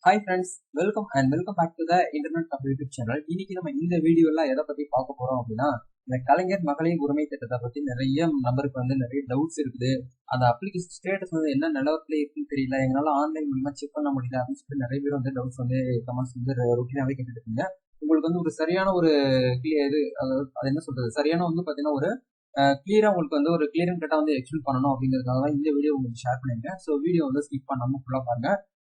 Hi friends, welcome back to the internet of YouTube channel. இன்னைக்கு நம்ம இந்த வீடியோல எதை பத்தி பார்க்க போறோம் அப்படின்னா, இந்த கலைஞர் மகளிர் உரிமை திட்டத்தை பத்தி நிறைய நபருக்கு வந்து நிறைய டவுட்ஸ் இருக்குது. அந்த அப்ளிகேஷன் ஸ்டேட்டஸ் வந்து என்ன நிலவரத்துல இருக்குன்னு தெரியல, எங்களால ஆன்லைன் மூலமா செக் பண்ண முடியல அப்படின்னு சொல்லிட்டு நிறைய பேர் வந்து டவுட்ஸ் வந்து கமெண்ட்ஸ் வந்து ரொட்டீனாவே கேட்டுட்டு இருக்கீங்க. உங்களுக்கு வந்து ஒரு சரியான ஒரு இது அது என்ன சொல்றது, சரியான வந்து பாத்தீங்கன்னா ஒரு கிளியரா உங்களுக்கு வந்து ஒரு கிளியர் அண்ட் கட்டா வந்து எக்ஸ்பிளைன் பண்ணணும் அப்படிங்கிறதுக்காக தான் இந்த வீடியோ உங்களுக்கு ஷேர் பண்ணிருக்கேன். ஸோ வீடியோ வந்து ஸ்கிப் பண்ணாம ஃபுல்லா பாருங்க.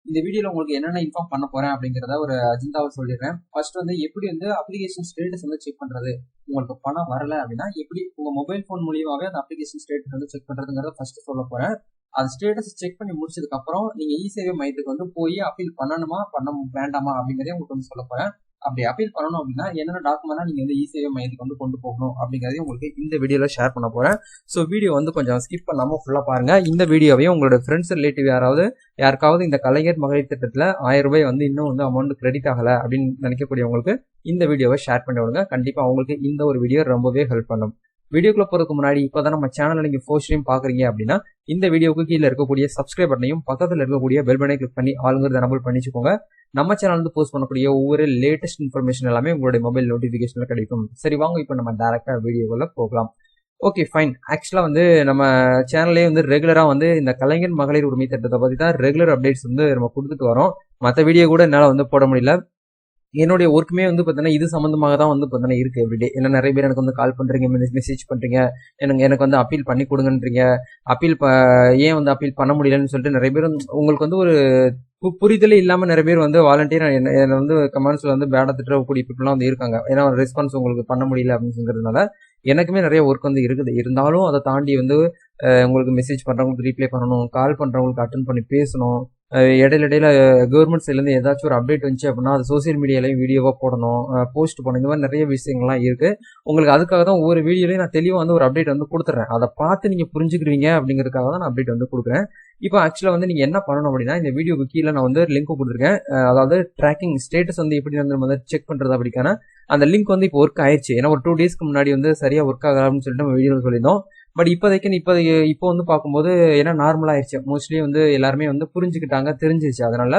இந்த வீடியோல உங்களுக்கு என்னென்ன இன்ஃபார்ம் பண்ண போறேன் அப்படிங்கிறத ஒரு அஜெண்டாவை சொல்லிடுறேன். ஃபர்ஸ்ட் வந்து எப்படி வந்து அப்ளிகேஷன் ஸ்டேட்டஸ் வந்து செக் பண்றது, உங்களுக்கு பணம் வரல அப்படின்னா எப்படி உங்க மொபைல் போன் மூலியமாவே அந்த அப்ளிகேஷன் ஸ்டேட்டஸ் வந்து செக் பண்றதுங்கிறத ஃபர்ஸ்ட் சொல்ல போறேன். அந்த ஸ்டேட்டஸ் செக் பண்ணி முடிச்சதுக்கு அப்புறம் நீங்க இ சேவை மையத்துக்கு வந்து போய் அப்பீல் பண்ணணுமா பண்ண வேண்டாமா அப்படிங்கறதே உங்களுக்கு வந்து சொல்ல போறேன். அப்படி அப்பீல் பண்ணணும் அப்படின்னா என்னென்ன டாக்குமெண்ட் நீங்க வந்து இ சேவை மையத்துக்கு வந்து கொண்டு போகணும் அப்படிங்கறதையும் உங்களுக்கு இந்த வீடியோல ஷேர் பண்ண போறேன். ஸோ வீடியோ வந்து கொஞ்சம் ஸ்கிப் பண்ணாம ஃபுல்லா பாருங்க. இந்த வீடியோவையும் உங்களோட ஃப்ரெண்ட்ஸ் ரிலேட்டிவ் யாருக்காவது இந்த கலைஞர் மகளிர் திட்டத்துல 1000 ரூபாய் வந்து இன்னும் வந்து அமௌண்ட் கிரெடிட் ஆகல அப்படின்னு நினைக்கக்கூடியவங்களுக்கு இந்த வீடியோவை ஷேர் பண்ணி விடுங்க. கண்டிப்பா அவங்களுக்கு இந்த ஒரு வீடியோ ரொம்பவே ஹெல்ப் பண்ணும். வீடியோக்குள்ள போறதுக்கு முன்னாடி இப்பதான் நம்ம சேனல்ல நீங்க ஃபர்ஸ்ட் டைம் பாக்குறீங்க அப்படின்னா இந்த வீடியோக்கு கீழே இருக்கக்கூடிய சப்ஸ்கிரைப் பட்டனையும் பக்கத்துல இருக்கக்கூடிய பெல் பட்டனை கிளிக் பண்ணி ஆளுங்கிறத எனபிள் பண்ணிச்சுக்கோங்க. நம்ம சேனல் வந்து போஸ்ட் பண்ணக்கூடிய ஒவ்வொரு லேட்டஸ்ட் இன்ஃபர்மேஷன் எல்லாமே உங்களுடைய மொபைல் நோட்டிபிகேஷன்ல கிடைக்கும். சரி, வாங்க இப்போ நம்ம டைரக்டா வீடியோக்குள்ள போகலாம். Okay fine. ஆக்சுவலா வந்து நம்ம சேனல்லே வந்து ரெகுலரா வந்து இந்த கலைஞர் மகளிர் உரிமை திட்டத்தை பத்தி தான் ரெகுலர் அப்டேட்ஸ் வந்து நம்ம கொடுத்துட்டு வரோம். மற்ற வீடியோ கூட என்னால வந்து போட முடியல. என்னுடைய ஒர்க்குமே வந்து பார்த்தீங்கன்னா இது சம்பந்தமாக தான் வந்து பார்த்தீங்கன்னா இருக்கு எவ்ரிடே. ஏன்னா நிறைய பேர் எனக்கு வந்து கால் பண்றீங்க, மெசேஜ் பண்றீங்க, எனக்கு வந்து அப்பீல் பண்ணி கொடுங்கன்றீங்க. ஏன் வந்து அப்பீல் பண்ண முடியலன்னு சொல்லிட்டு நிறைய பேர் உங்களுக்கு வந்து ஒரு புரிதலே இல்லாம நிறைய பேர் வந்து வாலண்டியர் என்ன வந்து கமெண்ட்ஸ்ல வந்து பேடா திட்டக்கூடிய பீப்புள்லாம் வந்து இருக்காங்க. ஏன்னா ரெஸ்பான்ஸ் உங்களுக்கு பண்ண முடியல அப்படின்னு சொல்றதுனால எனக்குமே நிறைய ஒர்க் வந்து இருக்குது. இருந்தாலும் அதை தாண்டி வந்து உங்களுக்கு மெசேஜ் பண்றவங்களுக்கு ரீப்ளை பண்ணணும், கால் பண்றவங்களுக்கு அட்டன் பண்ணி பேசணும். இடையில கவர்மெண்ட் சைட்ல இருந்து ஏதாச்சும் ஒரு அப்டேட் வந்துச்சு அப்படின்னா அது சோசியல் மீடியாலையும் வீடியோவா போடணும், போஸ்ட் பண்ணணும். இந்த மாதிரி நிறைய விஷயங்கள்லாம் இருக்கு. உங்களுக்கு அதுக்காக தான் ஒவ்வொரு வீடியோலையும் நான் தெளிவா வந்து ஒரு அப்டேட் வந்து கொடுத்துறேன். அதை பார்த்து நீங்க புரிஞ்சுக்கிறீங்க அப்படிங்கிறதுக்காக தான் நான் அப்டேட் வந்து கொடுக்குறேன். இப்போ ஆக்சுவலா வந்து நீங்க என்ன பண்ணணும் அப்படின்னா இந்த வீடியோக்கு கீழே நான் வந்து லிங்க் கொடுத்துருக்கேன். அதாவது ட்ராக்கிங் ஸ்டேட்டஸ் வந்து எப்படி வந்து செக் பண்றது அப்படிக்கான அந்த லிங்க் வந்து இப்போ ஒர்க் ஆயிடுச்சு. ஏன்னா ஒரு 2 டேஸ்க்கு முன்னாடி வந்து சரியா ஒர்க் ஆகலாம்னு சொல்லிட்டு நம்ம வீடியோ சொல்லியிருந்தோம். பட் இப்போ வந்து பார்க்கும்போது ஏன்னா நார்மலா ஆயிடுச்சு. மோஸ்ட்லி வந்து எல்லாருமே வந்து புரிஞ்சுக்கிட்டாங்க, தெரிஞ்சிருச்சு. அதனால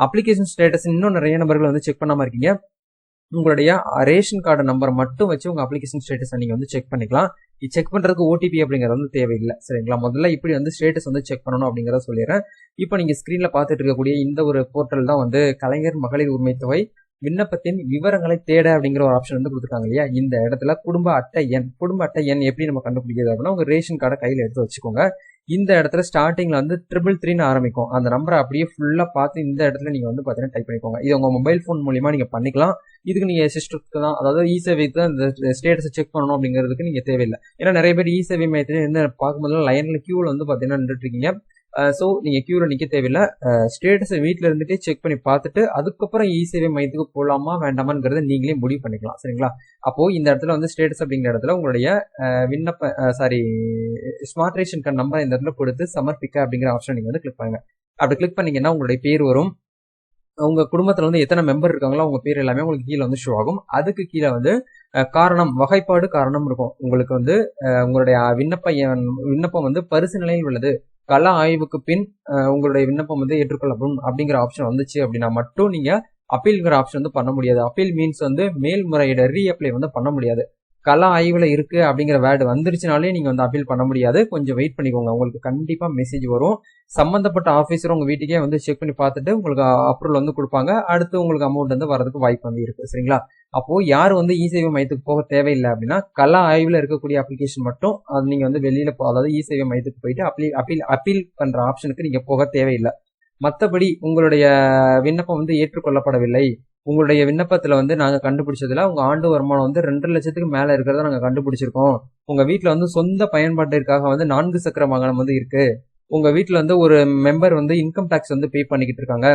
அப்ளிகேஷன் ஸ்டேட்டஸ் இன்னும் நிறைய நபர்கள் வந்து செக் பண்ணாம இருக்கீங்க. உங்களுடைய ரேஷன் கார்டு நம்பர் மட்டும் வச்சு உங்க அப்ளிகேஷன் ஸ்டேட்டஸ் நீங்க வந்து செக் பண்ணிக்கலாம். செக் பண்றதுக்கு ஓடிபி அப்படிங்கிறது வந்து தேவையில்லை. சரிங்களா? முதல்ல இப்படி வந்து ஸ்டேட்டஸ் வந்து செக் பண்ணணும் அப்படிங்கறத சொல்லிடுறேன். இப்போ நீங்க ஸ்கிரீன்ல பார்த்துட்டு இருக்கக்கூடிய இந்த ஒரு போர்ட்டல் தான் வந்து கலைஞர் மகளிர் உரிமை தொகை விண்ணப்பத்தின் விவரங்களை தேட அப்படிங்கிற ஒரு ஆப்ஷன் வந்து கொடுத்துருக்காங்க இல்லையா? இந்த இடத்துல குடும்ப அட்டை எண் எப்படி நம்ம கண்டுபிடிக்கிறது அப்படின்னா உங்க ரேஷன் கார்டை கையில எடுத்து வச்சுக்கோங்க. இந்த இடத்துல ஸ்டார்டிங்ல வந்து 333 ஆரம்பிக்கும். அந்த நம்பரை அப்படியே ஃபுல்லா பார்த்து இந்த இடத்துல நீங்க வந்து பாத்தீங்கன்னா டைப் பண்ணிக்கோங்க. இது உங்க மொபைல் போன் மூலியமா நீங்க பண்ணிக்கலாம். இதுக்கு நீங்க சிஸ்டத்துக்கு தான், அதாவது இ சேவைக்கு தான் இந்த ஸ்டேட்டஸ் செக் பண்ணணும் அப்படிங்கிறதுக்கு நீங்க தேவையில்லை. ஏன்னா நிறைய பேர் இ சேவை மையத்துல இருந்து பார்க்கும்போது லைன்ல கியூல வந்து பாத்தீங்கன்னா நின்றுட்டு இருக்கீங்க. ஸோ நீங்க கியூல நிக்க தேவையில்லை. ஸ்டேட்டஸை வீட்டில இருந்துட்டே செக் பண்ணி பார்த்துட்டு அதுக்கப்புறம் இ சேவை மையத்துக்கு போகலாமா வேண்டாமாங்கிறத நீங்களே முடிவு பண்ணிக்கலாம். சரிங்களா? அப்போ இந்த இடத்துல வந்து ஸ்டேட்டஸ் அப்படிங்கிற இடத்துல உங்களுடைய ஸ்மார்ட் ரேஷன் கார்டு நம்பர் இந்த இடத்துல கொடுத்து சமர்ப்பிக்க அப்படிங்கிற ஆப்ஷன் நீங்க வந்து கிளிக் பண்ணுங்க. அப்படி கிளிக் பண்ணீங்கன்னா உங்களுடைய பேர் வரும். உங்க குடும்பத்துல வந்து எத்தனை மெம்பர் இருக்காங்களோ அவங்க பேர் எல்லாமே உங்களுக்கு கீழே வந்து ஷோ ஆகும். அதுக்கு கீழே வந்து காரணம், வகைப்பாடு காரணம் இருக்கும். உங்களுக்கு வந்து உங்களுடைய விண்ணப்பம் வந்து பரிசு நிலையில் உள்ளது, கள ஆய்வுக்கு பின் உங்களுடைய விண்ணப்பம் வந்து ஏற்றுக்கொள்ளப்படும் அப்படிங்கிற ஆப்ஷன் வந்துச்சு அப்படின்னா மட்டும் நீங்க அப்பீல்ங்கிற ஆப்ஷன் வந்து பண்ண முடியாது. அப்பீல் மீன்ஸ் வந்து மேல்முறையீடு ரீஅப்ளை வந்து பண்ண முடியாது. கள ஆய்வுல இருக்கு அப்படிங்கிற வேர்டு வந்துருச்சுனாலே நீங்க வந்து அப்பீல் பண்ண முடியாது. கொஞ்சம் வெயிட் பண்ணிக்கோங்க. உங்களுக்கு கண்டிப்பா மெசேஜ் வரும். சம்பந்தப்பட்ட ஆபீசர் உங்க வீட்டுக்கே வந்து செக் பண்ணி பார்த்துட்டு உங்களுக்கு அப்ரூவல் வந்து கொடுப்பாங்க. அடுத்து உங்களுக்கு அமௌண்ட் வந்து வரதுக்கு வாய்ப்பு வந்து இருக்கு. சரிங்களா? அப்போ யாரு வந்து இ சேவை மையத்துக்கு போக தேவையில்லை அப்படின்னா கள ஆய்வுல இருக்கக்கூடிய அப்ளிகேஷன் மட்டும் அது நீங்க வந்து வெளியில அதாவது இ சேவை மையத்துக்கு போயிட்டு அப்பீல் பண்ற ஆப்ஷனுக்கு நீங்க போக தேவையில்லை. மற்றபடி உங்களுடைய விண்ணப்பம் வந்து ஏற்றுக்கொள்ளப்படவில்லை, உங்களுடைய விண்ணப்பத்துல வந்து நாங்க கண்டுபிடிச்சதுல உங்க ஆண்டு வருமானம் வந்து 2 லட்சத்துக்கு மேல இருக்கிறத நாங்க கண்டுபிடிச்சிருக்கோம், உங்க வீட்டுல வந்து சொந்த பயன்பாட்டிற்காக வந்து 4 சக்கர வாகனம் வந்து இருக்கு, உங்க வீட்டுல வந்து ஒரு மெம்பர் வந்து இன்கம் டாக்ஸ் வந்து பே பண்ணிக்கிட்டு இருக்காங்க,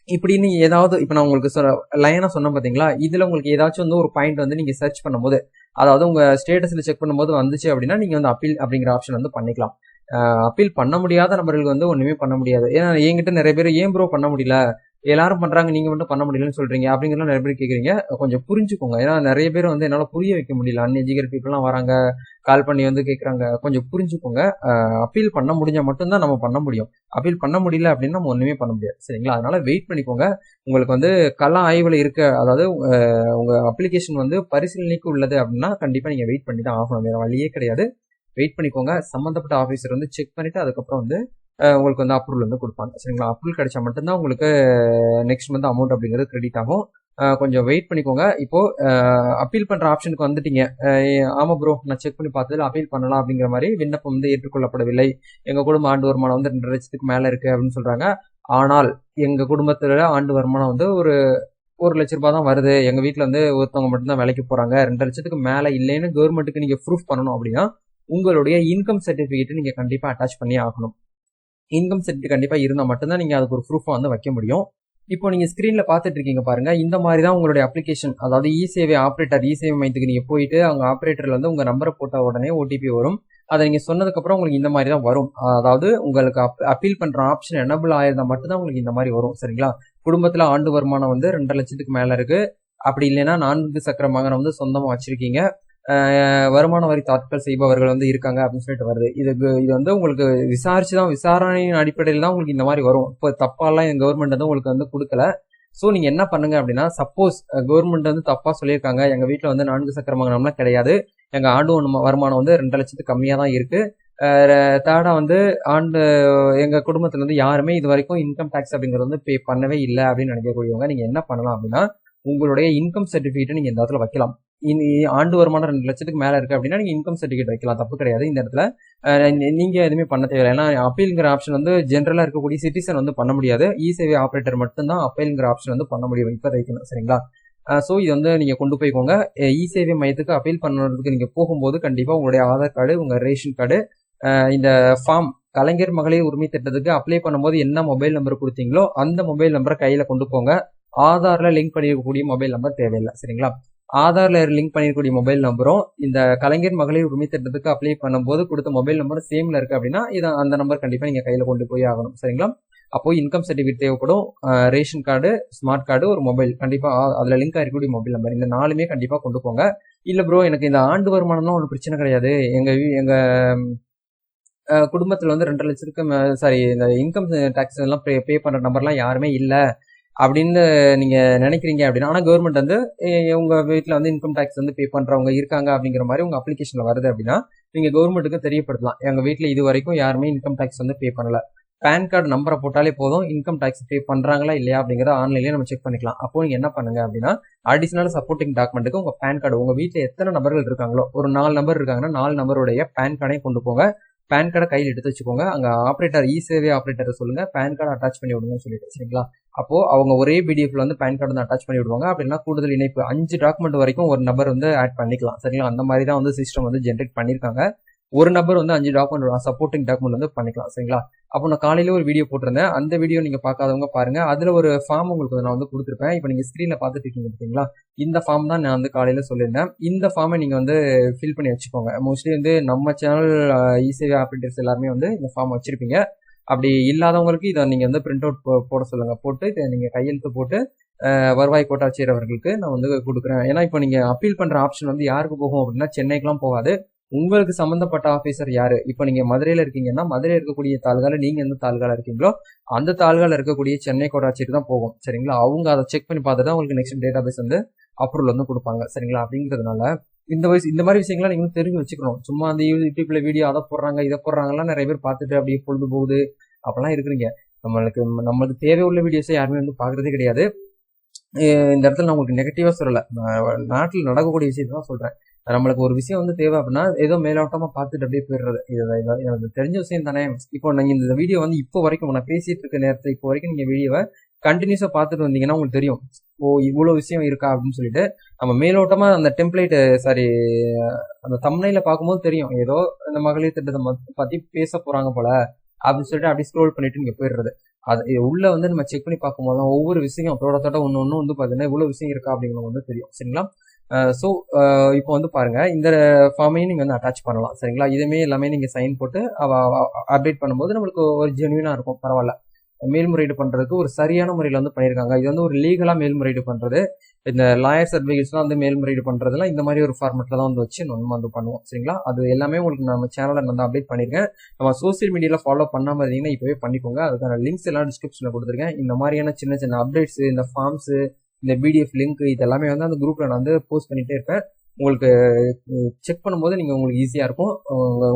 இப்படின்னு ஏதாவது இப்ப நான் உங்களுக்கு லைனா சொன்னேன் பாத்தீங்களா? இதுல உங்களுக்கு ஏதாச்சும் வந்து ஒரு பாயிண்ட் வந்து நீங்க சர்ச் பண்ணும்போது, அதாவது உங்க ஸ்டேட்டஸ்ல செக் பண்ணும்போது வந்துச்சு அப்படின்னா நீங்க வந்து அப்பீல் அப்படிங்கிற ஆப்ஷன் வந்து பண்ணிக்கலாம். அப்பீல் பண்ண முடியாத நபர்களுக்கு வந்து ஒண்ணுமே பண்ண முடியாது. ஏன்னா என்கிட்ட நிறைய பேர் ஏன் ப்ரோ பண்ண முடியல, எல்லாரும் பண்றாங்க, நீங்க மட்டும் பண்ண முடியலன்னு சொல்றீங்க அப்படிங்கிறத நிறைய பேர் கேக்குறீங்க. கொஞ்சம் புரிஞ்சுக்கோங்க. ஏன்னா நிறைய பேர் வந்து என்னால புரிய வைக்க முடியல. அன்எஜுகேட்டட் பீப்புள்லாம் வராங்க, கால் பண்ணி வந்து கேக்குறாங்க. கொஞ்சம் புரிஞ்சுக்கோங்க. அப்பீல் பண்ண முடிஞ்சா மட்டும்தான் நம்ம பண்ண முடியும். அப்பீல் பண்ண முடியல அப்படின்னா நம்ம ஒண்ணுமே பண்ண முடியாது. சரிங்களா? அதனால வெயிட் பண்ணிக்கோங்க. உங்களுக்கு வந்து கள ஆய்வுல இருக்க, அதாவது உங்க அப்ளிகேஷன் வந்து பரிசீலனைக்கு உள்ளது அப்படின்னா கண்டிப்பா நீங்க வெயிட் பண்ணி தான் ஆகணும். வேற வழியே கிடையாது. வெயிட் பண்ணிக்கோங்க. சம்பந்தப்பட்ட ஆபீசர் வந்து செக் பண்ணிட்டு அதுக்கப்புறம் வந்து உங்களுக்கு வந்து அப்ரூவல் வந்து கொடுப்பாங்க. சரிங்களா? அப்ரூவல் கிடைச்சா மட்டும்தான் உங்களுக்கு நெக்ஸ்ட் மந்த் அமௌண்ட் அப்படிங்கிறது கிரெடிட் ஆகும். கொஞ்சம் வெயிட் பண்ணிக்கோங்க. இப்போ அப்பீல் பண்ற ஆப்ஷனுக்கு வந்துட்டீங்க. ஆமா ப்ரோ, நான் செக் பண்ணி பார்த்ததுல அப்பீல் பண்ணலாம் அப்படிங்கிற மாதிரி விண்ணப்பம் வந்து ஏற்றுக்கொள்ளப்படவில்லை, எங்க குடும்ப ஆண்டு வருமானம் வந்து 2 லட்சத்துக்கு மேல இருக்கு அப்படின்னு சொல்றாங்க. ஆனால் எங்க குடும்பத்துல ஆண்டு வருமானம் வந்து ஒரு 1 லட்ச ரூபாய் தான் வருது, எங்க வீட்டுல வந்து ஒருத்தவங்க மட்டும்தான் வேலைக்கு போறாங்க, 2 லட்சத்துக்கு மேல இல்லைன்னு கவர்மெண்ட்டுக்கு நீங்க ப்ரூஃப் பண்ணணும் அப்படின்னா உங்களுடைய இன்கம் சர்டிபிகேட் நீங்க கண்டிப்பா அட்டாச் பண்ணி ஆகணும். இன்கம் சர்டிபிகேட் கண்டிப்பா இருந்தா மட்டும்தான் நீங்க அதுக்கு ஒரு ப்ரூஃபா வந்து வைக்க முடியும். இப்போ நீங்க ஸ்கிரீன்ல பாத்துட்டு இருக்கீங்க பாருங்க, இந்த மாதிரி தான் உங்களுடைய அப்ளிகேஷன், அதாவது இ சேவை ஆப்ரேட்டர், இ சேவை மையத்துக்கு நீங்க போயிட்டு அவங்க ஆப்ரேட்டர்ல வந்து உங்க நம்பரை போட்ட உடனே ஓடிபி வரும். அதை நீங்க சொன்னதுக்கு அப்புறம் உங்களுக்கு இந்த மாதிரி தான் வரும். அதாவது உங்களுக்கு அப்பீல் பண்ற ஆப்ஷன் எனபிள் ஆயிருந்தா மட்டும்தான் உங்களுக்கு இந்த மாதிரி வரும். சரிங்களா? குடும்பத்துல ஆண்டு வருமானம் வந்து 2 லட்சத்துக்கு மேல இருக்கு, அப்படி இல்லைன்னா 4 சக்கர வாகனம் வந்து சொந்தமா வச்சிருக்கீங்க, வருமான வரி தாக்கல் செய்பவர்கள் வந்து இருக்காங்க அப்படின்னு சொல்லிட்டு வருது. இது வந்து உங்களுக்கு விசாரிச்சுதான், விசாரணையின் அடிப்படையில் தான் உங்களுக்கு இந்த மாதிரி வரும். இப்போ தப்பாலாம் கவர்மெண்ட் வந்து உங்களுக்கு வந்து கொடுக்கல. ஸோ நீங்க என்ன பண்ணுங்க அப்படின்னா, சப்போஸ் கவர்மெண்ட் வந்து தப்பா சொல்லியிருக்காங்க, எங்க வீட்டுல வந்து 4 சக்கர வாகனம்லாம் கிடையாது, எங்க ஆண்டு வருமானம் வந்து 2 லட்சத்துக்கு கம்மியா தான் இருக்கு, தேர்டா வந்து எங்க குடும்பத்துல வந்து யாருமே இது வரைக்கும் இன்கம் டேக்ஸ் அப்படிங்கறது வந்து பே பண்ணவே இல்லை அப்படின்னு நினைக்கக்கூடியவங்க நீங்க என்ன பண்ணலாம் அப்படின்னா, உங்களுடைய இன்கம் சர்டிபிகேட் நீங்க இந்த இடத்துல வைக்கலாம். ஆண்டு வருமானம் 2 லட்சத்துக்கு மேல இருக்கு அப்படின்னா நீங்க இன்கம் சர்டிபிகேட் வைக்கலாம், தப்பு கிடையாது. இந்த இடத்துல நீங்க எதுவுமே பண்ண தேவையில்லை. ஏன்னா அப்பீல்ங்கிற ஆப்ஷன் வந்து ஜென்ரலா இருக்கக்கூடிய சிட்டிசன் வந்து பண்ண முடியாது. இ சேவை ஆப்ரேட்டர் மட்டும்தான் அப்பீல்ங்கிற ஆப்ஷன் வந்து பண்ண முடியும் இப்ப வைக்கணும். சரிங்களா? சோ இது வந்து நீங்க கொண்டு போய்க்கோங்க. இ சேவை மையத்துக்கு அப்பீல் பண்ணுறதுக்கு நீங்க போகும்போது கண்டிப்பா உங்களுடைய ஆதார் கார்டு, உங்க ரேஷன் கார்டு, இந்த ஃபார்ம், கலைஞர் மகளிர் உரிமை திட்டத்துக்கு அப்ளை பண்ணும்போது என்ன மொபைல் நம்பர் கொடுத்தீங்களோ அந்த மொபைல் நம்பரை கையில கொண்டு போங்க. ஆதார்ல லிங்க் பண்ணிருக்கக்கூடிய மொபைல் நம்பர் தேவையில்லை. சரிங்களா? ஆதார்ல லிங்க் பண்ணிருக்கக்கூடிய மொபைல் நம்பரும் இந்த கலைஞர் மகளிர் உரிமை திட்டத்துக்கு அப்ளை பண்ணும்போது கொடுத்த மொபைல் நம்பர் சேம்ல இருக்கு அப்படின்னா அந்த நம்பர் கண்டிப்பா நீங்க கையில கொண்டு போய் ஆகணும். சரிங்களா? அப்போ இன்கம் சர்டிபிகேட் தேவைப்படும், ரேஷன் கார்டு, ஸ்மார்ட் கார்டு, ஒரு மொபைல், கண்டிப்பா அதுல லிங்க் ஆயிருக்கக்கூடிய மொபைல் நம்பர், இந்த 4மே கண்டிப்பா கொண்டு போங்க. இல்ல ப்ரோ எனக்கு இந்த ஆண்டு வருமானம்லாம் ஒன்றும் பிரச்சனை கிடையாது, எங்க குடும்பத்துல வந்து 2 லட்சத்துக்கு சாரி இந்த இன்கம் டாக்ஸ் எல்லாம் பே பண்ற நம்பர்லாம் யாருமே இல்ல அப்படின்னு நீங்க நினைக்கிறீங்க அப்படின்னா, ஆனா கவர்மெண்ட் வந்து உங்க வீட்டுல வந்து இன்கம் டாக்ஸ் வந்து பே பண்றவங்க இருக்காங்க அப்படிங்கிற மாதிரி உங்க அப்ளிகேஷன்ல வருது அப்படின்னா நீங்க கவர்மெண்ட்டுக்கு தெரியப்படுத்தலாம், எங்க வீட்டுல இது வரைக்கும் யாருமே இன்கம் டாக்ஸ் வந்து பே பண்ணல, பேன் கார்டு நம்பரை போட்டாலே போதும், இன்கம் டாக்ஸ் பே பண்றாங்களா இல்லையா அப்படிங்கறத ஆன்லைன்லயே நம்ம செக் பண்ணிக்கலாம். அப்போ நீங்க என்ன பண்ணுங்க அப்படின்னா, அடிஷனல் சப்போர்ட்டிங் டாக்குமெண்ட்டுக்கு உங்க பேன் கார்டு, உங்க வீட்டுல எத்தனை நபர்கள் இருக்காங்களோ, ஒரு 4 நபர் இருக்காங்கன்னா 4 நபருடைய பேன் கார்டையும் கொண்டு போங்க. பேன் கார்டை கையில் எடுத்து வச்சுக்கோங்க. அங்க ஆப்ரேட்டர், இ சேவை ஆப்ரேட்டர் சொல்லுங்க பேன் கார்டு அட்டாச் பண்ணி விடுங்கன்னு சொல்லிட்டு. சரிங்களா? அப்போ அவங்க ஒரே பிடிஎஃப்ல வந்து பேன் கார்டு வந்து அட்டாச் பண்ணி விடுவாங்க. அப்படின்னா கூடுதல் இணைப்பு 5 டாக்குமெண்ட் வரைக்கும் ஒரு நபர் வந்து ஆட் பண்ணிக்கலாம். சரிங்களா? அந்த மாதிரி தான் வந்து சிஸ்டம் வந்து ஜென்ரேட் பண்ணிருக்காங்க. ஒரு நபர் வந்து 5 டாக்குமெண்ட் சப்போர்ட்டிங் டாக்குமெண்ட் வந்து பண்ணிக்கலாம். சரிங்களா? அப்போ நான் காலையில ஒரு வீடியோ போட்டிருந்தேன், அந்த வீடியோ நீங்க பார்க்காதவங்க பாருங்க. அதுல ஒரு ஃபார்ம் உங்களுக்கு நான் வந்து கொடுத்துருப்பேன். இப்போ நீங்க ஸ்கிரீன்ல பாத்துட்டு இருக்கீங்க பார்த்தீங்களா, இந்த ஃபார்ம் தான் நான் வந்து காலையில சொல்லியிருந்தேன். இந்த ஃபார்மை நீங்க வந்து ஃபில் பண்ணி வச்சுக்கோங்க. மோஸ்ட்லி வந்து நம்ம சேனல் இ சேவை ஆப்ரேட்டர்ஸ் எல்லாருமே வந்து இந்த ஃபார்ம் வச்சிருப்பீங்க. அப்படி இல்லாதவங்களுக்கு இதை நீங்க வந்து பிரிண்ட் அவுட் போட சொல்லுங்க. போட்டு நீங்க கையெழுத்து போட்டு வருவாய் கோட்டாட்சியர் அவர்களுக்கு நான் வந்து கொடுக்குறேன். ஏன்னா இப்போ நீங்க அப்பீல் பண்ற ஆப்ஷன் வந்து யாருக்கு போகும் அப்படின்னா சென்னைக்கெல்லாம் போகாது, உங்களுக்கு சம்பந்தப்பட்ட ஆபீசர் யாரு. இப்ப நீங்க மதுரையில இருக்கீங்கன்னா மதுரையில் இருக்கக்கூடிய தாலுகால நீங்க எந்த தாலுகால இருக்கீங்களோ அந்த தாலுகால இருக்கக்கூடிய சென்னை கோட்டாட்சியருக்கு தான் போகும். சரிங்களா? அவங்க அதை செக் பண்ணி பார்த்துட்டு உங்களுக்கு நெக்ஸ்ட் டேட்டா பேஸ் வந்து அப்ரூவல் வந்து கொடுப்பாங்க. சரிங்களா? அப்படிங்கிறதுனால இந்த மாதிரி விஷயங்கள்லாம் நீங்க தெரிஞ்சு வச்சுக்கணும். சும்மா அந்த யூடியூப்ல வீடியோ அதை போடுறாங்க இதை போடுறாங்கலாம் நிறைய பேர் பார்த்துட்டு அப்படியே பொழுது போகுது அப்பெல்லாம் இருக்கிறீங்க. நம்மளுக்கு தேவை உள்ள வீடியோஸை யாருமே வந்து பாக்குறதே கிடையாது. இந்த இடத்துல நான் உங்களுக்கு நெகட்டிவா சொல்லல, நாட்டில் நடக்கக்கூடிய விஷயத்தை தான் சொல்றேன். நம்மளுக்கு ஒரு விஷயம் வந்து தேவை அப்படின்னா ஏதோ மேலோட்டமா பார்த்துட்டு அப்படியே போயிடுறது, எனக்கு தெரிஞ்ச விஷயம் தானே. இப்போ நீங்க இந்த வீடியோ வந்து இப்போ வரைக்கும் நான் பேசிட்டு இருக்க நேரத்தை இப்போ வரைக்கும் நீங்க வீடியோவை கண்டினியூஸா பார்த்துட்டு வந்தீங்கன்னா உங்களுக்கு தெரியும், ஓ இவ்வளவு விஷயம் இருக்கா அப்படின்னு சொல்லிட்டு. நம்ம மேலோட்டமா அந்த டெம்ப்ளேட் அந்த தம்ப்நெயில பார்க்கும்போது தெரியும், ஏதோ இந்த மகளிர் திட்டத்தை பத்தி பேச போறாங்க போல அப்படின்னு சொல்லிட்டு அப்படியே ஸ்க்ரோல் பண்ணிட்டு நீங்க போயிடுறது. அது உள்ள வந்து நம்ம செக் பண்ணி பார்க்கும்போது ஒவ்வொரு விஷயம் தோட ஒன்னு வந்து பாத்தீங்கன்னா இவ்வளவு விஷயம் இருக்கா அப்படிங்கிறது வந்து தெரியும். சரிங்களா? ஸோ இப்போ வந்து பாருங்க, இந்த ஃபார்மையும் நீங்க வந்து அட்டாச் பண்ணலாம். சரிங்களா? இதுமே எல்லாமே நீங்க சைன் போட்டு அப்டேட் பண்ணும்போது நம்மளுக்கு ஒரு ஜென்யூனா இருக்கும், பரவாயில்ல. மேல்முறையீடு பண்றதுக்கு ஒரு சரியான முறையில் வந்து பண்ணியிருக்காங்க. இது வந்து ஒரு லீகலா மேல்முறையீடு பண்றது. இந்த லாயர்ஸ் அட்வொகேட்ஸ்லாம் வந்து மேல்முறையீடு பண்றதுலாம் இந்த மாதிரி ஒரு ஃபார்மெட்ல தான் வந்து வச்சு நம்ம வந்து பண்ணுவோம். சரிங்களா? அது எல்லாமே உங்களுக்கு நம்ம சேனல்ல நான் அப்டேட் பண்ணிருக்கேன். நம்ம சோசியல் மீடியால ஃபாலோ பண்ணாம இருந்தீங்கன்னா இப்பவே பண்ணிக்கோங்க. அதுக்கான லிங்க்ஸ் எல்லாம் டிஸ்கிரிப்ஷன்ல கொடுத்துருக்கேன். இந்த மாதிரியான சின்ன சின்ன அப்டேட்ஸ், இந்த ஃபார்ம்ஸ், இந்த பிடிஎஃப் லிங்க் இது எல்லாமே வந்து அந்த குரூப்ல நான் வந்து போஸ்ட் பண்ணிட்டே இருப்பேன். உங்களுக்கு செக் பண்ணும்போது நீங்க உங்களுக்கு ஈஸியா இருக்கும்.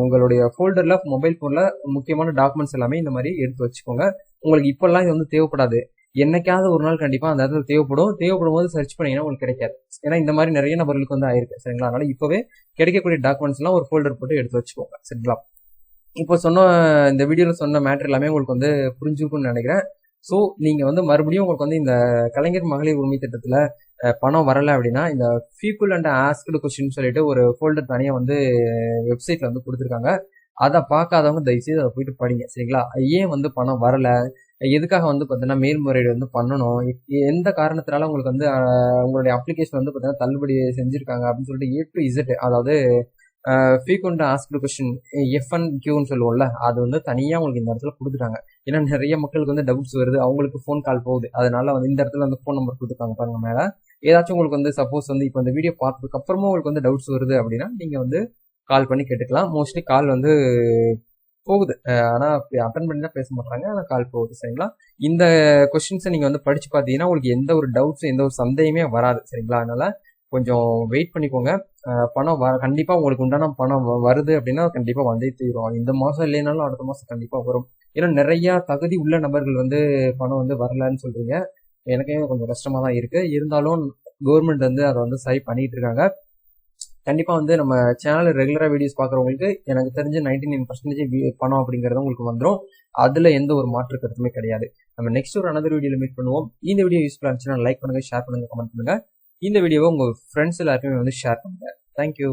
உங்களுடைய ஃபோல்டர்ல மொபைல் போன்ல முக்கியமான டாக்குமெண்ட்ஸ் எல்லாமே இந்த மாதிரி எடுத்து வச்சுக்கோங்க. உங்களுக்கு இப்பெல்லாம் இது வந்து தேவைப்படாது. என்னைக்காவது ஒரு நாள் கண்டிப்பா அந்த இடத்துல தேவைப்படும் போது சர்ச் பண்ணீங்கன்னா உங்களுக்கு கிடைக்காது. ஏன்னா இந்த மாதிரி நிறைய நபர்களுக்கு வந்து ஆயிருக்கு. சரிங்களா? அதனால இப்பவே கிடைக்கக்கூடிய டாக்குமெண்ட்ஸ் எல்லாம் ஒரு ஃபோல்டர் போட்டு எடுத்து வச்சுக்கோங்க. சரிங்களா? இப்போ இந்த வீடியோல சொன்ன மேட்டர் எல்லாமே உங்களுக்கு வந்து புரிஞ்சுக்கும்னு நினைக்கிறேன். ஸோ நீங்க வந்து மறுபடியும் உங்களுக்கு வந்து இந்த கலைஞர் மகளிர் உரிமை திட்டத்துல பணம் வரல அப்படின்னா இந்த பீப்புள் அண்ட் ஆஸ்க்டு கொஸ்டின் சொல்லிட்டு ஒரு ஃபோல்டர் தனியா வந்து வெப்சைட்ல வந்து கொடுத்துருக்காங்க. அதை பார்க்காதவங்க தயவுசெய்து அதை போயிட்டு படிங்க. சரிங்களா? ஏன் வந்து பணம் வரல, எதுக்காக வந்து பார்த்தீங்கன்னா மேல்முறையீடு வந்து பண்ணணும், எந்த காரணத்தினால உங்களுக்கு வந்து உங்களுடைய அப்ளிகேஷன் வந்து பார்த்தீங்கன்னா தள்ளுபடி செஞ்சிருக்காங்க அப்படின்னு சொல்லிட்டு A to Z, அதாவது ஃப்ரீக்வெண்ட் ஆஸ்க்டு கொஸ்டின் FNQன்னு சொல்லுவோம்ல, அது வந்து தனியா உங்களுக்கு இந்த இடத்துல கொடுத்துட்டாங்க. ஏன்னா நிறைய மக்களுக்கு வந்து டவுட்ஸ் வருது, அவங்களுக்கு ஃபோன் கால் போகுது. அதனால வந்து இந்த இடத்துல வந்து ஃபோன் நம்பர் கொடுத்துருக்காங்க பாருங்க மேல. ஏதாச்சும் உங்களுக்கு வந்து சப்போஸ் வந்து இப்போ இந்த வீடியோ பார்த்ததுக்கு அப்புறமா உங்களுக்கு வந்து டவுட்ஸ் வருது அப்படின்னா நீங்க வந்து கால் பண்ணி கேட்டுக்கலாம். மோஸ்ட்லி கால் வந்து போகுது, ஆனா அட்டன் பண்ணி தான் பேச மாட்டாங்க, ஆனா கால் போகுது. சரிங்களா? இந்த கொஸ்டின்ஸை நீங்க வந்து படிச்சு பார்த்தீங்கன்னா உங்களுக்கு எந்த ஒரு டவுட்ஸும் எந்த ஒரு சந்தேகமே வராது. சரிங்களா? அதனால கொஞ்சம் வெயிட் பண்ணிக்கோங்க. பணம் கண்டிப்பா உங்களுக்கு உண்டான பணம் வருது அப்படின்னா கண்டிப்பா வந்தே தீரும். இந்த மாசம் இல்லைனாலும் அடுத்த மாசம் கண்டிப்பா வரும். ஏன்னா நிறைய தகுதி உள்ள நபர்கள் வந்து பணம் வந்து வரலன்னு சொல்றீங்க. எனக்கே கொஞ்சம் கஷ்டமா தான் இருக்கு. இருந்தாலும் கவர்மெண்ட் வந்து அதை வந்து சரி பண்ணிட்டு இருக்காங்க. கண்டிப்பா வந்து நம்ம சேனல் ரெகுலரா வீடியோஸ் பாக்குறவங்களுக்கு எனக்கு தெரிஞ்சு 99% பணம் அப்படிங்கறது உங்களுக்கு வந்துடும். அதுல எந்த ஒரு மாற்று கருத்துமே கிடையாது. நம்ம நெக்ஸ்ட் ஒரு அனதர் வீடியோல மீட் பண்ணுவோம். இந்த வீடியோ யூஸ்ஃபுல்லா இருந்துச்சுன்னா லைக் பண்ணுங்க, ஷேர் பண்ணுங்க, கமெண்ட் பண்ணுங்க. இந்த வீடியோவை உங்க ஃப்ரெண்ட்ஸ் எல்லாருக்குமே வந்து ஷேர் பண்ணுங்க. தேங்க்யூ.